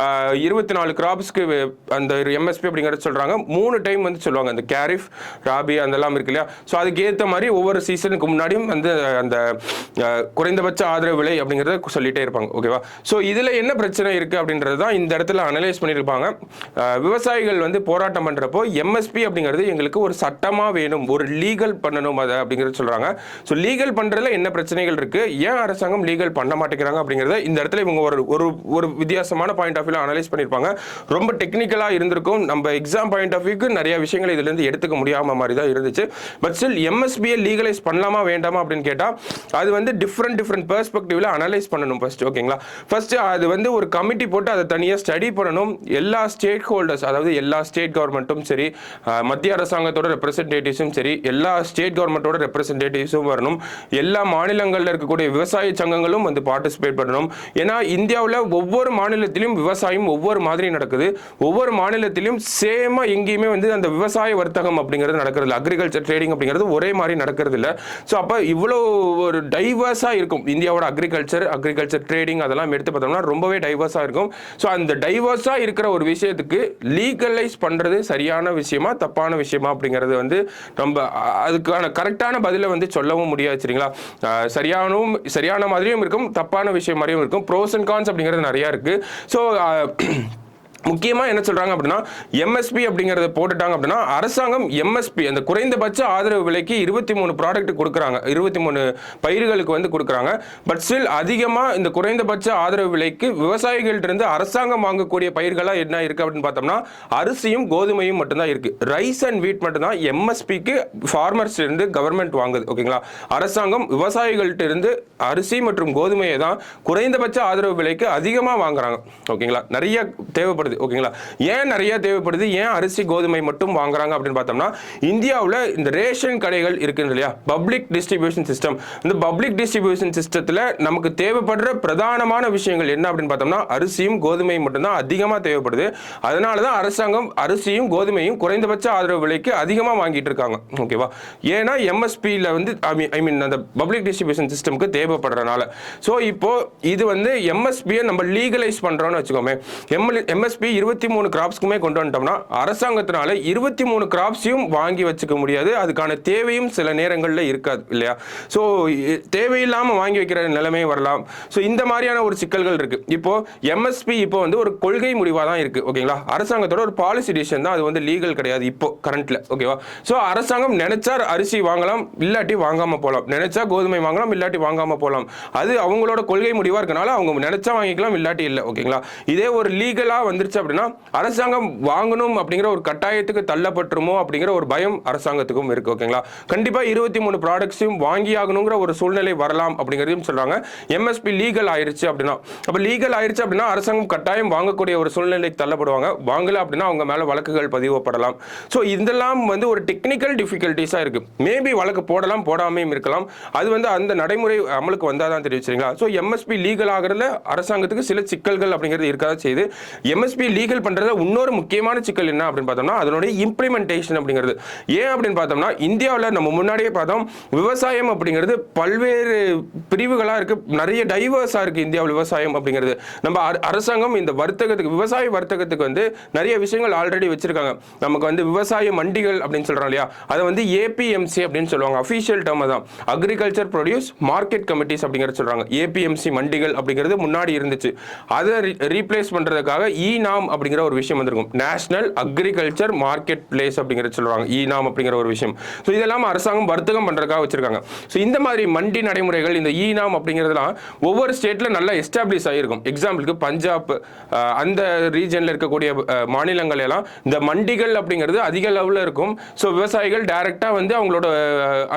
24 கிராப்ஸ்க்கு அந்த MSP அப்படிங்கிறது சொல்றாங்க. 3 டைம் வந்து சொல்லுவாங்க, அந்த கேரிஃப், ராபி அதெல்லாம் இருக்கு இல்லையா. ஸோ அதுக்கு ஏற்ற மாதிரி ஒவ்வொரு சீசனுக்கு முன்னாடியும் வந்து அந்த குறைந்தபட்ச ஆதரவு விலை அப்படிங்கிறத சொல்லிட்டே இருப்பாங்க. ஓகேவா, ஸோ இதுல என்ன பிரச்சனை இருக்கு அப்படின்றது தான் இந்த இடத்துல அனலைஸ் பண்ணியிருப்பாங்க. விவசாயிகள் வந்து போராட்டம் பண்றப்போ MSP எம்எஸ்பி அப்படிங்கிறது எங்களுக்கு ஒரு சட்டமா வேணும், ஒரு லீகல் பண்ணணும் அதை அப்படிங்கிறது சொல்றாங்க. ஸோ லீகல் பண்றதுல என்ன பிரச்சனைகள் இருக்கு, ஏன் அரசாங்கம் லீகல் பண்ண மாட்டேங்கிறாங்க அப்படிங்கிறத இந்த இடத்துல இவங்க ஒரு வித்தியாசமான பாயிண்ட் ஆஃப் வியூல அனலைஸ் பண்ணியிருப்பாங்க. ரொம்ப டெக்னிக்கலா இருந்திருக்கும். நம்ம எக்ஸாம் பாயிண்ட் ஆஃப் வியூக்கு நிறைய விஷயங்கள் இதுல இருந்து எடுத்துக்க முடியாம மாதிரி தான் இருந்துச்சு. பட் ஸ்டில் எம்எஸ்பியை லீகலைஸ் பண்ணலாமா வேண்டாமா அப்படின்னு கேட்டா அது வந்து டிஃப்ரெண்ட் பெர்ஸ்பெக்டிவ்ல அனலைஸ் பண்ணணும் ஃபர்ஸ்ட். ஓகேங்களா, ஃபர்ஸ்ட் அது வந்து ஒரு கமிட்டி போட்டு அதை தனியாக ஸ்டடி பண்ணணும். எல்லா ஸ்டேக் ஹோல்டர்ஸ், அதாவது எல்லா ஸ்டேட் கவர்மெண்ட்டும் சரி, மத்திய அரசாங்கத்தோட ரெப்ரசன்டேட்டிவ்ஸும் சரி, எல்லா ஸ்டேட் கவர்மெண்ட்டோட ரெப்ரசன்டேட்டிவ்ஸும் வரணும். எல்லா மாநிலங்களில் இருக்கக்கூடிய விவசாய சங்கங்களும் வந்து பார்ட்டிசிபேட் பண்ணணும். ஏன்னா இந்தியாவில் ஒவ்வொரு மாநிலத்திலும் விவசாயம் ஒவ்வொரு மாதிரி நடக்குது. ஒவ்வொரு மாநிலத்திலும் சேமா எங்கேயுமே வந்து அந்த விவசாய வர்த்தகம் அப்படிங்கிறது நடக்கிறது, அக்ரிகல்ச்சர் ட்ரேடிங் அப்படிங்கிறது ஒரே மாதிரி நடக்கிறது இல்லை. ஸோ அப்போ இவ்வளோ ஒரு டைவர்ஸாக இருக்கும் இந்தியாவோட அக்ரிகல்ச்சர் ட்ரேடிங் அதெல்லாம் எடுத்து பார்த்தோம்னா ரொம்பவே டைவர்ஸாக இருக்கும். ஸோ அந்த டைவர்ஸாக இருக்கிற ஒரு விஷயத்துக்கு லீகலைஸ் பண்ணுறது சரியான விஷயமா தப்பான விஷயமா அப்படிங்கிறது வந்து நம்ம அதுக்கான கரெக்டான பதிலை வந்து சொல்லவும் முடியாது. சரிங்களா, சரியான மாதிரியும் இருக்கும், தப்பான விஷயம் மாதிரியும் இருக்கும். ப்ரோஸ் அண்ட் கான்ஸ் அப்படிங்கிறது நிறையா இருக்கு. ஸோ முக்கியமாக என்ன சொல்கிறாங்க அப்படின்னா எம்எஸ்பி அப்படிங்கிறத போட்டுட்டாங்க அப்படின்னா அரசாங்கம் எம்எஸ்பி அந்த குறைந்தபட்ச ஆதரவு விலைக்கு 23 ப்ராடக்ட் கொடுக்குறாங்க, 23 பயிர்களுக்கு வந்து கொடுக்குறாங்க. பட் ஸ்டில் அதிகமாக இந்த குறைந்தபட்ச ஆதரவு விலைக்கு விவசாயிகள்கிட்ட அரசாங்கம் வாங்கக்கூடிய பயிர்களாக என்ன இருக்குது அப்படின்னு பார்த்தோம்னா அரிசியும் கோதுமையும் மட்டும்தான் இருக்குது. ரைஸ் அண்ட் வீட் மட்டும்தான் எம்எஸ்பிக்கு ஃபார்மர்ஸ் இருந்து கவர்மெண்ட் வாங்குது. ஓகேங்களா, அரசாங்கம் விவசாயிகள்கிட்ட இருந்து அரிசி மற்றும் கோதுமையை தான் குறைந்தபட்ச ஆதரவு விலைக்கு அதிகமாக வாங்குறாங்க. ஓகேங்களா, நிறைய தேவைப்படுது. ஓகேங்களா, ஏன் நிறைய தேவைப்படுது, ஏன் அரிசி கோதுமை மட்டும் வாங்குறாங்க அப்படின்னு பார்த்தோம்னா இந்தியாவில் இந்த ரேஷன் கடைகள் இருக்கு இல்லையா, பப்ளிக் டிஸ்ட்ரிபியூஷன் சிஸ்டம். இந்த பப்ளிக் டிஸ்ட்ரிபியூஷன் சிஸ்டத்தில் நமக்கு தேவைப்படுற பிரதானமான விஷயங்கள் என்ன அப்படின்னு பார்த்தோம்னா அரிசியும் கோதுமையும் மட்டும்தான் அதிகமாக தேவைப்படுது. அதனால தான் அரசாங்கம் அரிசியும் கோதுமையும் குறைந்தபட்ச ஆதரவு விலைக்கு அதிகமாக வாங்கிட்டு இருக்காங்க. ஓகேவா, ஏன்னா எம்எஸ்பியில் வந்து ஐ மீன் அந்த பப்ளிக் டிஸ்ட்ரிபியூஷன் சிஸ்டம்க்கு தேவைப்படுறதுனால. ஸோ இப்போ இது வந்து எம்எஸ்பியை நம்ம லீகலைஸ் பண்ணுறோம்னு வச்சுக்கோமே, எம்எஸ்பி 23 கிராப்ஸ்க்குமே கொண்டு வந்துட்டோம்னா அரசாங்கத்தினால 23 கிராப்ஸையும் வாங்கி வச்சுக்க முடியாது. அதுக்கான தேவையும் சில நேரங்களில் இருக்காது இல்லையா. ஸோ தேவையில்லாமல் வாங்கி வைக்கிற நிலைமையும் வரலாம். ஸோ இந்த மாதிரியான ஒரு சிக்கல்கள் இருக்கு. இப்போ எம்எஸ்பி இப்போ வந்து ஒரு கொள்கை முடிவாக தான் இருக்கு. ஓகேங்களா, அரசாங்கத்தோட ஒரு பாலிசி டிசிஷன் தான், அது வந்து லீகல் கிடையாது இப்போ கரண்ட்ல. ஓகேவா, ஸோ அரசாங்கம் நினைச்சா அரிசி வாங்கலாம், இல்லாட்டி வாங்காம போகலாம், நினைச்சா கோதுமை வாங்கலாம், இல்லாட்டி வாங்காம போகலாம். அது அவங்களோட கொள்கை முடிவாக இருக்கனால அவங்க நினைச்சா வாங்கிக்கலாம், இல்லாட்டி இல்லை. ஓகேங்களா, இதே ஒரு லீகலா வந்துருச்சு அப்படின்னா அரசாங்கம் வாங்கணும் அப்படிங்கிற ஒரு கட்டாயத்துக்கு தள்ளப்பட்டுருமோ அப்படிங்கிற ஒரு பயம் அரசாங்கத்துக்கும் இருக்கு. ஓகேங்களா, கண்டிப்பா 23 ப்ராடக்ட்ஸையும் வாங்கி ஆகணுங்கிற ஒரு சூழ்நிலை வரலாம் அப்படிங்கிறதையும் சொல்றாங்க. எம்எஸ்பி லீகல் ஆயிருச்சு அப்படின்னா, அப்ப லீகல் ஆயிருச்சு அப்படின்னா அரசாங்கம் கட்டாயம் வாங்கக்கூடிய ஒரு சூழ்நிலைக்கு தள்ளப்படுவாங்க. வாங்கல அப்படின்னா அவங்க மேல வழக்குகள் பதிவப்படலாம். ஸோ இதெல்லாம் வந்து ஒரு டெக்னிக்கல் டிஃபிகல்ட்டிஸா இருக்கு. மேபி வழக்கு போடலாம், போடாமையும் இருக்கலாம். அது வந்து அந்த நடைமுறை அமலுக்கு வந்தாதான் தெரிவிச்சிருங்களா. ஸோ எம்எஸ்பி லீகல் ஆகிறதுல அரசாங்கத்துக்கு சில சிக்கல்கள் அப்படிங்கிறது இருக்காத செய்து. எம்எஸ்பி லீகல் பண்றதுல இன்னொரு முக்கியமான சிக்கல் என்ன அப்படின்னு பார்த்தோம்னா அதனுடைய இம்ப்ளிமெண்டேஷன் அப்படிங்கிறது. ஏன் அப்படின்னு பார்த்தோம்னா இந்தியாவில் நம்ம முன்னாடியே பார்த்தோம் விவசாயம் அப்படிங்கிறது பல்வேறு பிரிவுகளா இருக்கு, நிறைய டைவர்ஸா இருக்கு இந்தியாவில் விவசாயம் அப்படிங்கிறது. நம்ம அரசாங்கம் இந்த வர்த்தகத்துக்கு விவசாய வர்த்தகத்துக்கு வந்து நிறைய விஷயங்கள் ஆல்ரெடி வச்சிருக்காங்க. நமக்கு வந்து விவசாய மண்டிகள் அப்படின்னு சொல்றோம் இல்லையா, அதை வந்து ஏபிஎம்சி அப்படின்னு சொல்லுவாங்க, அஃபீஷியல் டேர்ம் தான். அக்ரிகல்ச்சர் ப்ரொடியூஸ் மார்க்கெட் கமிட்டிஸ் அப்படிங்கிறது சொல்றாங்க. ஏபிஎம்சி மண்டிகள் அப்படிங்கிறது முன்னாடி இருந்துச்சு. அதை ரீப்ளேஸ் பண்றதுக்காக நாம் அப்படிங்கிற ஒரு விஷயம் வந்திருக்கும், நேஷனல் அக்ரிகல்ச்சர் மார்க்கெட் பிளேஸ் அப்படிங்கிறது சொல்றாங்க, நாம் அப்படிங்கிற ஒரு விஷயம். ஸோ இதெல்லாம் அரசாங்கம் வர்த்தகம் பண்றதுக்காக வச்சிருக்காங்க. ஸோ இந்த மாதிரி மண்டி நடைமுறைகள் இந்த நாம் அப்படிங்கிறதுலாம் ஒவ்வொரு ஸ்டேட்ல நல்லா எஸ்டாப்ளிஷ் ஆகிருக்கும். எக்ஸாம்பிளுக்கு பஞ்சாப் அந்த ரீஜன்ல இருக்கக்கூடிய மாநிலங்கள் எல்லாம் இந்த மண்டிகள் அப்படிங்கிறது அதிக லெவலில் இருக்கும். ஸோ விவசாயிகள் டைரக்டா வந்து அவங்களோட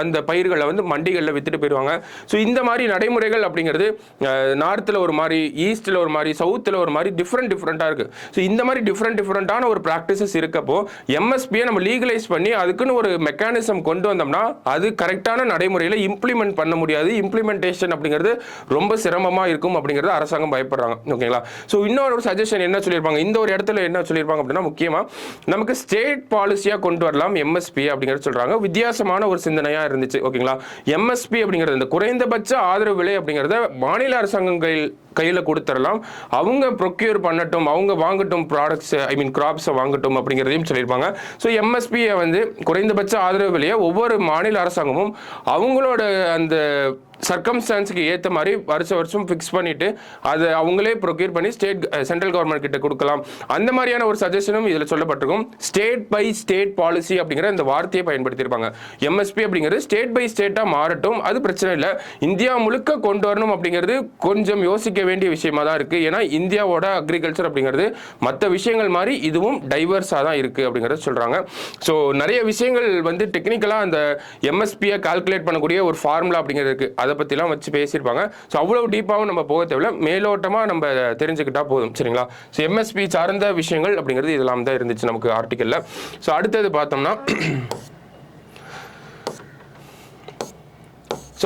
அந்த பயிர்களை வந்து மண்டிகளில் வித்துட்டு போயிடுவாங்க. ஸோ இந்த மாதிரி நடைமுறைகள் அப்படிங்கிறது நார்த்தில் ஒரு மாதிரி, ஈஸ்ட்ல ஒரு மாதிரி, சவுத்தில் ஒரு மாதிரி டிஃப்ரெண்டாக இருக்கு. ஸோ இந்த மாதிரி டிஃப்ரெண்டான ஒரு ப்ராக்டிசஸ் இருக்கப்போ எம்எஸ்பியை நம்ம லீகலைஸ் பண்ணி அதுக்குன்னு ஒரு மெக்கானிசம் கொண்டு வந்தோம்னா அது கரெக்டான நடைமுறையில் இம்ப்ளிமெண்ட் பண்ண முடியாது. இம்ப்ளிமெண்டேஷன் அப்படிங்கிறது ரொம்ப சிரமமாக இருக்கும் அப்படிங்கிறது அரசாங்கம் பயப்படுறாங்க. ஓகேங்களா, ஸோ இன்னொரு சஜஷன் என்ன சொல்லியிருப்பாங்க, இந்த ஒரு இடத்துல என்ன சொல்லியிருப்பாங்க அப்படின்னா முக்கியமாக நமக்கு ஸ்டேட் பாலிசியாக கொண்டு வரலாம் எம்எஸ்பி அப்படிங்கிறது சொல்கிறாங்க. வித்தியாசமான ஒரு சிந்தனையாக இருந்துச்சு. ஓகேங்களா, எம்எஸ்பி அப்படிங்கிறது இந்த குறைந்தபட்ச ஆதரவு விலை அப்படிங்கிறத மாநில அரசாங்கங்கள் கையில் கொடுத்துடலாம், அவங்க ப்ரொக்யூர் பண்ணட்டும், அவங்க வாங்கட்டும் ப்ராடக்ட்ஸ், ஐ மீன் கிராப்ஸை வாங்கட்டும் அப்படிங்கிறதையும் சொல்லியிருப்பாங்க. ஸோ எம்எஸ்பியை வந்து குறைந்தபட்ச ஆதரவு விலையை ஒவ்வொரு மாநில அரசாங்கமும் அவங்களோட அந்த சர்க்கம்ஸ்டான்ஸுக்கு ஏற்ற மாதிரி வருஷம் ஃபிக்ஸ் பண்ணிட்டு அதை அவங்களே ப்ரொக்யூர் பண்ணி சென்ட்ரல் கவர்மெண்ட் கிட்ட கொடுக்கலாம். அந்த மாதிரியான ஒரு சஜஷனும் இதில் சொல்லப்பட்டிருக்கும். ஸ்டேட் பை ஸ்டேட் பாலிசி அப்படிங்கிற இந்த வார்த்தையை பயன்படுத்தியிருப்பாங்க. எம்எஸ்பி அப்படிங்கிறது ஸ்டேட் பை ஸ்டேட்டாக மாறட்டும், அது பிரச்சனை இல்லை. இந்தியா முழுக்க கொண்டு வரணும் அப்படிங்கிறது கொஞ்சம் யோசிக்க வேண்டிய விஷயமா தான் இருக்குது. ஏன்னா இந்தியாவோட அக்ரிகல்ச்சர் அப்படிங்கிறது மற்ற விஷயங்கள் மாதிரி இதுவும் டைவர்ஸாக தான் இருக்குது அப்படிங்கிறத சொல்கிறாங்க. ஸோ நிறைய விஷயங்கள் வந்து டெக்னிக்கலாக அந்த எம்எஸ்பியை கால்குலேட் பண்ணக்கூடிய ஒரு ஃபார்முலா அப்படிங்கிறது இருக்குது. அதை பற்றிலாம் வச்சு பேசியிருப்பாங்க. ஸோ அவ்வளோ டீப்பாகவும் நம்ம போக தேவையில்ல, மேலோட்டமாக நம்ம தெரிஞ்சுக்கிட்டா போதும். சரிங்களா? ஸோ எம்எஸ்பி சார்ந்த விஷயங்கள் அப்படிங்கிறது இதெல்லாம் தான் இருந்துச்சு நமக்கு ஆர்டிக்கலில். ஸோ அடுத்தது பார்த்தோம்னா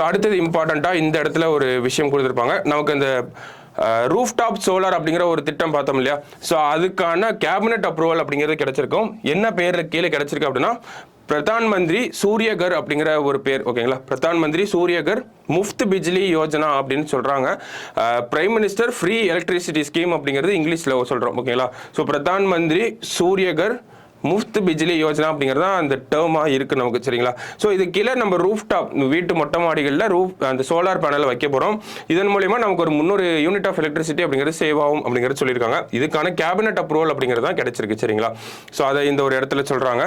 அடுத்தது இம்பார்ட்டண்ட்டாக இந்த இடத்துல ஒரு விஷயம் கொடுத்துருப்பாங்க நமக்கு. இந்த ரூஃப்டாப் சோலார் அப்படிங்கிற ஒரு திட்டம் பார்த்தோம் இல்லையா? ஸோ அதுக்கான கேபினட் அப்ரூவல் அப்படிங்கிறது கிடைச்சிருக்கும். என்ன பேரில் கீழே கிடைச்சிருக்கு அப்படின்னா பிரதான் மந்திரி சூரியகர் அப்படிங்கிற ஒரு பேர். ஓகேங்களா? பிரதான் மந்திரி சூரியகர் முஃப்த் பிஜ்லி யோஜனா அப்படின்னு சொல்கிறாங்க. Prime minister free electricity scheme அப்படிங்கிறது இங்கிலீஷில் சொல்கிறோம். ஓகேங்களா? ஸோ பிரதான் மந்திரி சூரியகர் முஃப்த் பிஜ்லி யோஜனா அப்படிங்கிறது தான் அந்த டேர்மாக இருக்குது நமக்கு. சரிங்களா? ஸோ இது கீழே நம்ம ரூஃப்டாப் வீட்டு மொட்டை மாடிகளில் அந்த சோலார் பேனலை வைக்க போகிறோம். இதன் மூலயமா நமக்கு ஒரு 300 யூனிட் ஆஃப் எலக்ட்ரிசிட்டி அப்படிங்கிறது சேவ் ஆகும் அப்படிங்கிறது சொல்லியிருக்காங்க. இதுக்கான கேபினட் அப்ரூவல் அப்படிங்கிறது தான் கிடைச்சிருக்கு. சரிங்களா? ஸோ அதை இந்த ஒரு இடத்துல சொல்கிறாங்க.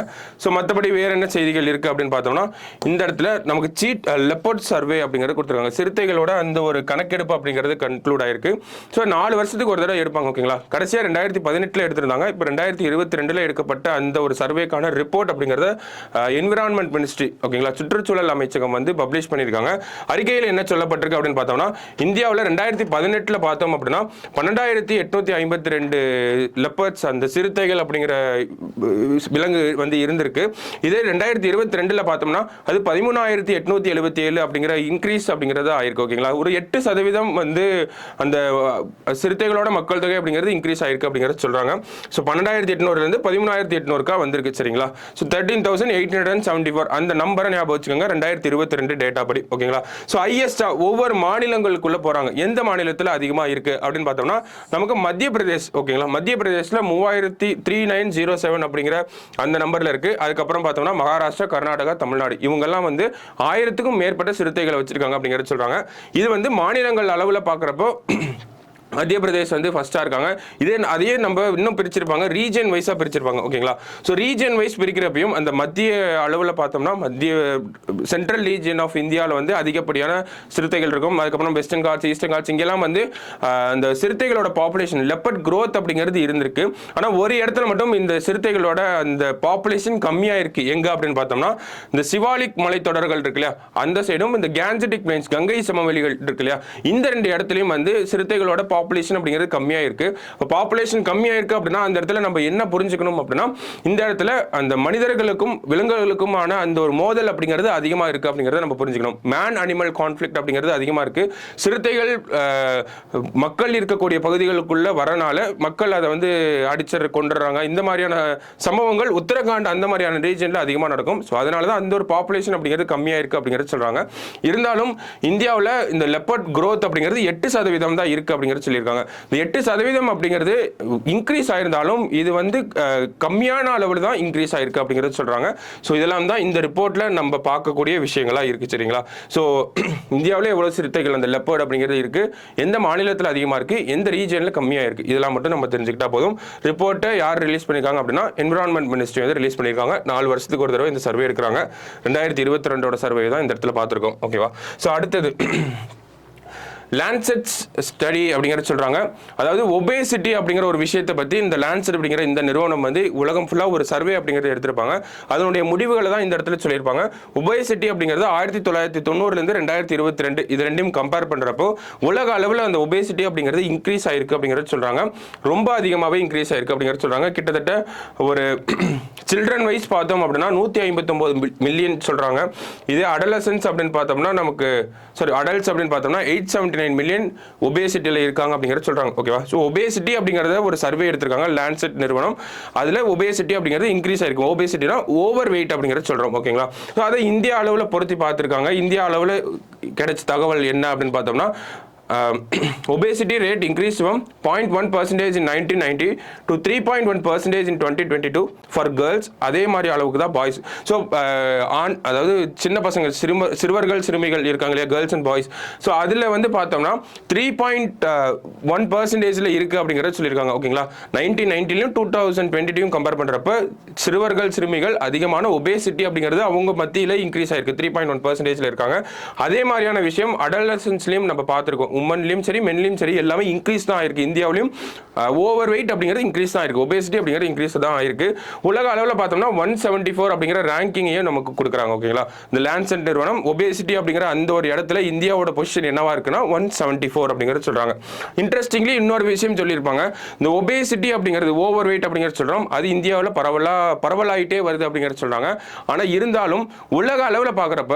ஸோ மற்றபடி வேறு என்ன செய்திகள் இருக்குது அப்படின்னு பார்த்தோம்னா இந்த இடத்துல நமக்கு லெப்பர்ட் சர்வே அப்படிங்கிறது கொடுத்துருக்காங்க. சிறுத்தைகளோட அந்த ஒரு கணக்கெடுப்பு அப்படிங்கிறது கன்க்ளூட் ஆயிருக்கு. ஸோ 4 வருஷத்துக்கு ஒரு தடவை எடுப்பாங்க. ஓகேங்களா? கடைசியாக 2018 எடுத்திருந்தாங்க. இப்போ 2022 எடுக்கப்பட்ட அந்த ஒரு சர்வேக்கான ரிப்போர்ட் அப்படிங்கிறத என்விரான்மெண்ட் மினிஸ்ட்ரி, ஓகேங்களா, சுற்றுச்சூழல் அமைச்சகம் வந்து பப்ளிஷ் பண்ணியிருக்காங்க. அறிக்கையில் என்ன சொல்லப்பட்டிருக்கு அப்படின்னு பார்த்தோம்னா இந்தியாவில் 2018 பார்த்தோம் அப்படின்னா 12,852 லெப்பர்ட்ஸ் அந்த சிறுத்தைகள் அப்படிங்கிற விலங்கு வந்து இருந்திருக்கு. இதே 2022 பார்த்தோம்னா அது 13,877 அப்படிங்கிற இன்க்ரீஸ் அப்படிங்கிறது ஆயிருக்கு. ஓகேங்களா? ஒரு 8% வந்து அந்த சிறுத்தைகளோட மக்கள் தொகை அப்படிங்கிறது இன்க்ரீஸ் ஆயிருக்கு அப்படிங்கிறது சொல்றாங்க. ஸோ 12,800 13,800 வந்திருக்கு. சரிங்களா? ஸோ 13,874 அந்த நம்பரை ஞாபகம் வச்சுக்கோங்க. 2022 டேட்டா படி. ஓகேங்களா? ஸோ ஹையஸ்டா ஒவ்வொரு மாநிலங்களுக்குள்ள போறாங்க. எந்த மாநிலத்தில் அதிகமாக இருக்கு அப்படின்னு பார்த்தோம்னா நமக்கு மத்திய பிரதேஷ். ஓகேங்களா? மத்திய பிரதேஷ்ல 3,3907 அப்படிங்கிற அந்த நம்பர்ல இருக்கு. அதுக்கப்புறம் பார்த்தோம்னா மகாராஷ்டிரா, கர்நாடகா, தமிழ்நாடு இவங்கெல்லாம் வந்து 1000க்கும் மேற்பட்ட சிறுத்தைகளை வச்சிருக்காங்க அப்படிங்கிறது சொல்றாங்க. இது வந்து மாநிலங்கள் அளவில் பார்க்குறப்போ மத்திய பிரதேஷ் வந்து ஃபர்ஸ்ட்டாக இருக்காங்க. அதையே நம்ம இன்னும் பிரிச்சிருப்பாங்க, ரீஜன் வைஸாக பிரிச்சிருப்பாங்க. ஓகேங்களா? ஸோ ரீஜன் வைஸ் பிரிக்கிறப்பையும் அந்த மத்திய அளவில் பார்த்தோம்னா மத்திய சென்ட்ரல் ரீஜன் ஆஃப் இந்தியாவில் வந்து அதிகப்படியான சிறுத்தைகள் இருக்கும். அதுக்கப்புறம் வெஸ்டர்ன் காட்ஸ், ஈஸ்டர்ன் காட்ஸ் இங்கெல்லாம் வந்து அந்த சிறுத்தைகளோட பாப்புலேஷன் லெப்பர்ட் க்ரோத் அப்படிங்கிறது இருந்திருக்கு. ஆனால் ஒரு இடத்துல மட்டும் இந்த சிறுத்தைகளோட அந்த பாப்புலேஷன் கம்மியாக இருக்குது. எங்கே அப்படின்னு பார்த்தோம்னா இந்த சிவாலிக் மலைத்தொடர்கள் இருக்கு இல்லையா, அந்த சைடும் இந்த கேன்ஜெட்டிக் பிளைன்ஸ் கங்கை சமவெளிகள் இருக்கு இல்லையா, இந்த 2 இடத்துலையும் வந்து சிறுத்தைகளோட பாப்புலேஷன் அப்படிங்கிறது கம்மியாக இருக்கு. பாப்புலேஷன் கம்மியாக இருக்கு அப்படின்னா அந்த இடத்துல நம்ம என்ன புரிஞ்சுக்கணும் அப்படின்னா இந்த இடத்துல அந்த மனிதர்களுக்கும் விலங்குகளுக்குமான அந்த ஒரு மோதல் அப்படிங்கிறது அதிகமாக இருக்கு அப்படிங்கிறத நம்ம புரிஞ்சுக்கணும். மேன் அனிமல் கான்ஃப்ளிக்ட் அப்படிங்கிறது அதிகமாக இருக்கு. சிறுத்தைகள் மக்கள் இருக்கக்கூடிய பகுதிகளுக்குள்ள வரனால மக்கள் அதை வந்து அடிச்சர் கொண்டுறாங்க. இந்த மாதிரியான சம்பவங்கள் உத்தரகாண்ட் அந்த மாதிரியான ரீஜன்ல அதிகமாக நடக்கும். ஸோ அதனால தான் அந்த ஒரு பாப்புலேஷன் அப்படிங்கிறது கம்மியாக இருக்கு அப்படிங்கிறது சொல்றாங்க. இருந்தாலும் இந்தியாவில் இந்த லெப்பர்ட் growth அப்படிங்கிறது 8% தான் இருக்கு அப்படிங்கிறது சொல்லியிருக்காங்க. இந்த 8% அப்படிங்கிறது இன்க்ரீஸ் ஆயிருந்தாலும் இது வந்து கம்மியான அளவில் தான் இன்க்ரீஸ் ஆயிருக்கு அப்படிங்கிறது சொல்றாங்க. ஸோ இதெல்லாம் தான் இந்த ரிப்போர்ட்ல நம்ம பார்க்கக்கூடிய விஷயங்களா இருக்கு. சரிங்களா? ஸோ இந்தியாவில் எவ்வளவு சிறுத்தைகள் அந்த லெப்பர்ட் அப்படிங்கிறது இருக்கு, எந்த மாநிலத்தில் அதிகமாக இருக்கு, எந்த ரீஜன்ல கம்மியாக இருக்கு, இதெல்லாம் மட்டும் நம்ம தெரிஞ்சுக்கிட்டா போதும். ரிப்போர்ட்டை யார் ரிலீஸ் பண்ணியிருக்காங்க அப்படின்னா என்விரான்மெண்ட் மினிஸ்ட்ரி வந்து ரிலீஸ் பண்ணியிருக்காங்க. 4 வருஷத்துக்கு ஒரு தடவை இந்த சர்வே எடுக்கிறாங்க. 2022 சர்வே தான் இந்த இடத்துல பார்த்துருக்கோம். ஓகேவா? ஸோ அடுத்தது லான்செட் ஸ்டடி அப்படிங்கிற சொல்றாங்க. அதாவது ஒபேசிட்டி அப்படிங்கிற ஒரு விஷயத்தை பற்றி இந்த லான்செட் அப்படிங்கிற இந்த நிறுவனம் வந்து உலகம் ஃபுல்லாக ஒரு சர்வே அப்படிங்கிறத எடுத்திருப்பாங்க. அதனுடைய முடிவுகளை தான் இந்த இடத்துல சொல்லியிருப்பாங்க. ஒபேசிட்டி அப்படிங்கிறது 1990 2022 இது ரெண்டையும் கம்பேர் பண்ணுறப்போ உலக அளவில் அந்த ஒபேசிட்டி அப்படிங்கிறது இன்க்ரீஸ் ஆயிருக்கு அப்படிங்கிறது சொல்றாங்க. ரொம்ப அதிகமாகவே இன்க்ரீஸ் ஆயிருக்கு அப்படிங்கிறது சொல்றாங்க. கிட்டத்தட்ட ஒரு சில்ட்ரன் வைஸ் பார்த்தோம் அப்படின்னா 159 மில்லியன் சொல்றாங்க. இதே அடலசன்ஸ் அப்படின்னு பார்த்தோம்னா நமக்கு அடல்ட்ஸ் அப்படின்னு பார்த்தோம்னா 879 மில்லியன் ஒபேசிட்டியில் இருக்காங்க அப்படிங்கிறத சொல்றாங்க. ஓகேவா? ஸோ ஒபேசிட்டி அப்படிங்கிறத ஒரு சர்வே எடுத்திருக்காங்க லான்செட் நிறுவனம். அதில் ஒபேசிட்டி அப்படிங்கிறது இன்க்ரீஸ் ஆயிருக்கும். ஒபேசிட்டினா ஓவர் வெயிட் அப்படிங்கிறத சொல்றோம். ஓகேங்களா? ஸோ அதை இந்தியா அளவில் பொருத்தி பார்த்துருக்காங்க. இந்தியா அளவில் கிடைச்ச தகவல் என்ன அப்படின்னு பார்த்தோம்னா obesity rate increased from 0.1% in 1990 to 3.1% in 2022 for girls. அதே மாதிரி அளவுக்கு தான் பாய்ஸ். ஸோ ஆண், அதாவது சின்ன பசங்க, சிறுவர்கள் சிறுமிகள் இருக்காங்க இல்லையா, கேர்ள்ஸ் அண்ட் பாய்ஸ். ஸோ அதில் வந்து பார்த்தோம்னா 3.1% இருக்குது அப்படிங்கிறத சொல்லியிருக்காங்க. ஓகேங்களா, 1990லையும் 2022 கம்பேர் பண்ணுறப்ப சிறுவர்கள் சிறுமிகள் அதிகமான ஒபேசிட்டி அப்படிங்கிறது அவங்க மத்தியில் இன்க்ரீஸ் ஆயிருக்கு, 3.1% இருக்காங்க. அதே மாதிரியான விஷயம் அடலசன்ஸ்லையும் நம்ம பார்த்துருக்கோம். உமன்லையும் சரி மென்லையும் சரி எல்லாமே இன்க்ரீஸ் தான் ஆயிருக்கு. இந்தியாவிலையும் ஓவர் வெயிட் அப்படிங்கிறது இன்க்ரீஸ் தான் ஆயிருக்கு, ஒபேசிட்டி அப்படிங்கிறது இன்க்ரீஸ் தான் ஆயிருக்கு. உலக அளவில் பார்த்தோம்னா 174 அப்படிங்கிற ரேங்கிங்கையும் நமக்கு கொடுக்குறாங்க. ஓகேங்களா, இந்த லான்செட் நிறுவனம் ஒபேசிட்டி அப்படிங்கிற அந்த ஒரு இடத்துல இந்தியாவோட பொசிஷன் என்னவா இருக்குன்னா 174 அப்படிங்கிறது சொல்றாங்க. இன்ட்ரெஸ்டிங்லி இன்னொரு விஷயம் சொல்லியிருப்பாங்க, இந்த ஒபேசிட்டி அப்படிங்கிறது ஓவர் வெயிட் அப்படிங்கிறது சொல்றோம், அது இந்தியாவில் பரவலாயிட்டே வருது அப்படிங்கிறது சொல்றாங்க. ஆனால் இருந்தாலும் உலக அளவில் பார்க்குறப்ப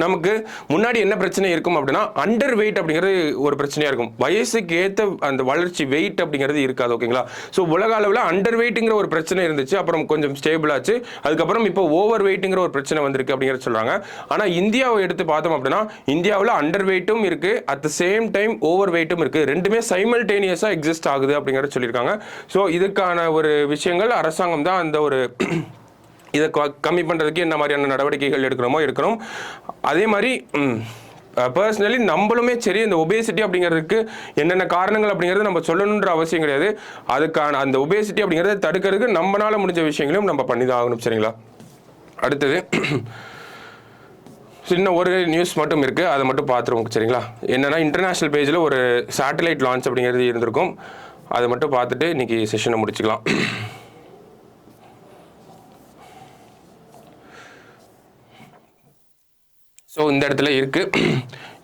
நமக்கு முன்னாடி என்ன பிரச்சனை இருக்கும் அப்படின்னா அண்டர் வெயிட் அப்படிங்கிறது ஒரு பிரச்சனையாக இருக்கும். வயசுக்கு ஏற்ற அந்த வளர்ச்சி வெயிட் அப்படிங்கிறது இருக்காது. ஓகேங்களா, ஸோ உலக அளவில் அண்டர் வெயிட்டுங்கிற ஒரு பிரச்சனை இருந்துச்சு, அப்புறம் கொஞ்சம் ஸ்டேபிள் ஆச்சு. அதுக்கப்புறம் இப்போ ஓவர் வெயிட்டுங்கிற ஒரு பிரச்சனை வந்திருக்கு அப்படிங்கிறது சொல்கிறாங்க. ஆனால் இந்தியாவை எடுத்து பார்த்தோம் அப்படின்னா இந்தியாவில் அண்டர் வெயிட்டும் இருக்குது, at the same time over வெயிட்டும் இருக்குது. ரெண்டுமே சைமல்டேனியஸாக எக்ஸிஸ்ட் ஆகுது அப்படிங்கிறத சொல்லியிருக்காங்க. ஸோ இதுக்கான ஒரு விஷயங்கள் அரசாங்கம் தான் அந்த ஒரு இதை கம்மி பண்ணுறதுக்கு என்ன மாதிரியான நடவடிக்கைகள் எடுக்கணும். அதே மாதிரி பர்சனலி நம்மளுமே சரி, இந்த ஒபேசிட்டி அப்படிங்கிறதுக்கு என்னென்ன காரணங்கள் அப்படிங்கிறது நம்ம சொல்லணுன்ற அவசியம் கிடையாது. அதுக்கான அந்த ஒபேசிட்டி அப்படிங்கிறத தடுக்கிறதுக்கு நம்மளால முடிஞ்ச விஷயங்களையும் நம்ம பண்ணி தான் ஆகணும். சரிங்களா, அடுத்தது இன்னும் ஒரு நியூஸ் மட்டும் இருக்குது, அதை மட்டும் பார்த்துருவோம். சரிங்களா, என்னென்னா இன்டர்நேஷ்னல் பேஜில் ஒரு சேட்டலைட் லான்ச் அப்படிங்கிறது இருந்திருக்கும், அதை மட்டும் பார்த்துட்டு இன்றைக்கி செஷனை முடிச்சுக்கலாம். ஸோ இந்த இடத்துல இருக்குது,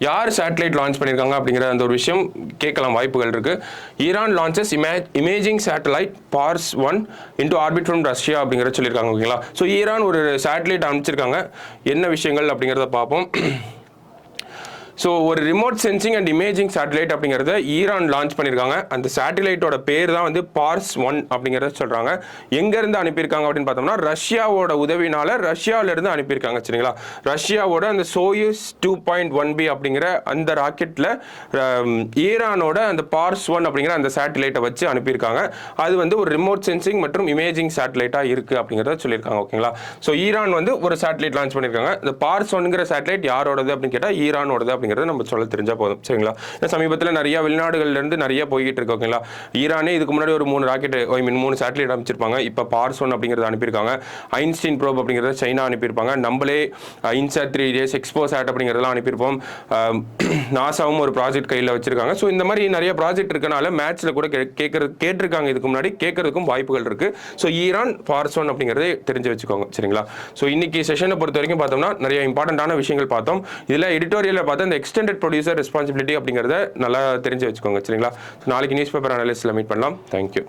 யார் சேட்டலைட் லான்ச் பண்ணியிருக்காங்க அப்படிங்கிற அந்த ஒரு விஷயம் கேட்கலாம், வாய்ப்புகள் இருக்குது. Iran launches imaging satellite PARS-1 into orbit from Russia அப்படிங்கிறத சொல்லியிருக்காங்க. ஓகேங்களா, ஸோ ஈரான் ஒரு சேட்டலைட் அனுப்பிச்சிருக்காங்க. என்ன விஷயங்கள் அப்படிங்கிறத பார்ப்போம். ஸோ ஒரு remote sensing and imaging satellite அப்படிங்கிறத ஈரான் லான்ச் பண்ணியிருக்காங்க. அந்த சேட்டலைட்டோட பேர் தான் வந்து PARS-1 அப்படிங்கிறத சொல்கிறாங்க. எங்கேருந்து அனுப்பியிருக்காங்க அப்படின்னு பார்த்தோம்னா ரஷ்யாவோட உதவினால ரஷ்யாவிலேருந்து அனுப்பியிருக்காங்க. சரிங்களா, ரஷ்யாவோட அந்த சோயூஸ் 2.1B அப்படிங்கிற அந்த ராக்கெட்டில் ஈரானோட அந்த PARS-1 அப்படிங்கிற அந்த சேட்டலைட்டை வச்சு அனுப்பியிருக்காங்க. அது வந்து ஒரு ரிமோட் சென்சிங் மற்றும் இமேஜிங் சேட்டலைட்டாக இருக்குது அப்படிங்கிறத சொல்லியிருக்காங்க. ஓகேங்களா, ஸோ ஈரான் வந்து ஒரு சேட்டலைட் லான்ச் பண்ணியிருக்காங்க. இந்த PARS-1ங்கிற சேட்டலைட் யாரோடது அப்படின்னு கேட்டால் ஈரானோடது அப்படிங்கிறது நம்ம சொல்ல தெரிஞ்சா போதும். சரிங்களா, சமீபத்தில் நிறைய வெளிநாடுகள்ல இருந்து நிறைய போய்கிட்டு இருக்கு. ஓகேங்களா, ஈரானே இதுக்கு முன்னாடி ஒரு 3 ராக்கெட் 3 சேட்டலைட் அனுப்பிச்சிருப்பாங்க. இப்போ PARS-1 அப்படிங்கிறத அனுப்பியிருக்காங்க. ஐன்ஸ்டீன் ப்ரோப் அப்படிங்கிறத சைனா அனுப்பியிருப்பாங்க. நம்மளே INSAT 3 days எக்ஸ்போசாட் அப்படிங்கிறதெல்லாம் அனுப்பியிருப்போம். நாசாவும் ஒரு ப்ராஜெக்ட் கையில் வச்சிருக்காங்க. ஸோ இந்த மாதிரி நிறைய ப்ராஜெக்ட் இருக்கனால மேட்ச்ல கூட கேட்டிருக்காங்க, இதுக்கு முன்னாடி கேட்கறதுக்கும் வாய்ப்புகள் இருக்கு. ஸோ ஈரான் PARS-1 அப்படிங்கிறத தெரிஞ்சு வச்சுக்கோங்க. சரிங்களா, ஸோ இன்னைக்கு செஷனை பொறுத்த வரைக்கும் பார்த்தோம்னா நிறைய இம்பார்ட்டன்டான விஷயங்கள் பார்த்தோம். இதில் எடிட்டோரியலில் பார்த்தா இந்த எக்ஸ்டெண்டட் ப்ரொடியூசர் ரெஸ்பான்சிபிலிட்டி அப்படிங்கிறத நல்லா தெரிஞ்சு வச்சுக்கோங்க. சரிங்களா, நாளைக்கு நியூஸ் பேப்பர் அனாலிசிஸில் மீட் பண்ணலாம். தேங்க்யூ.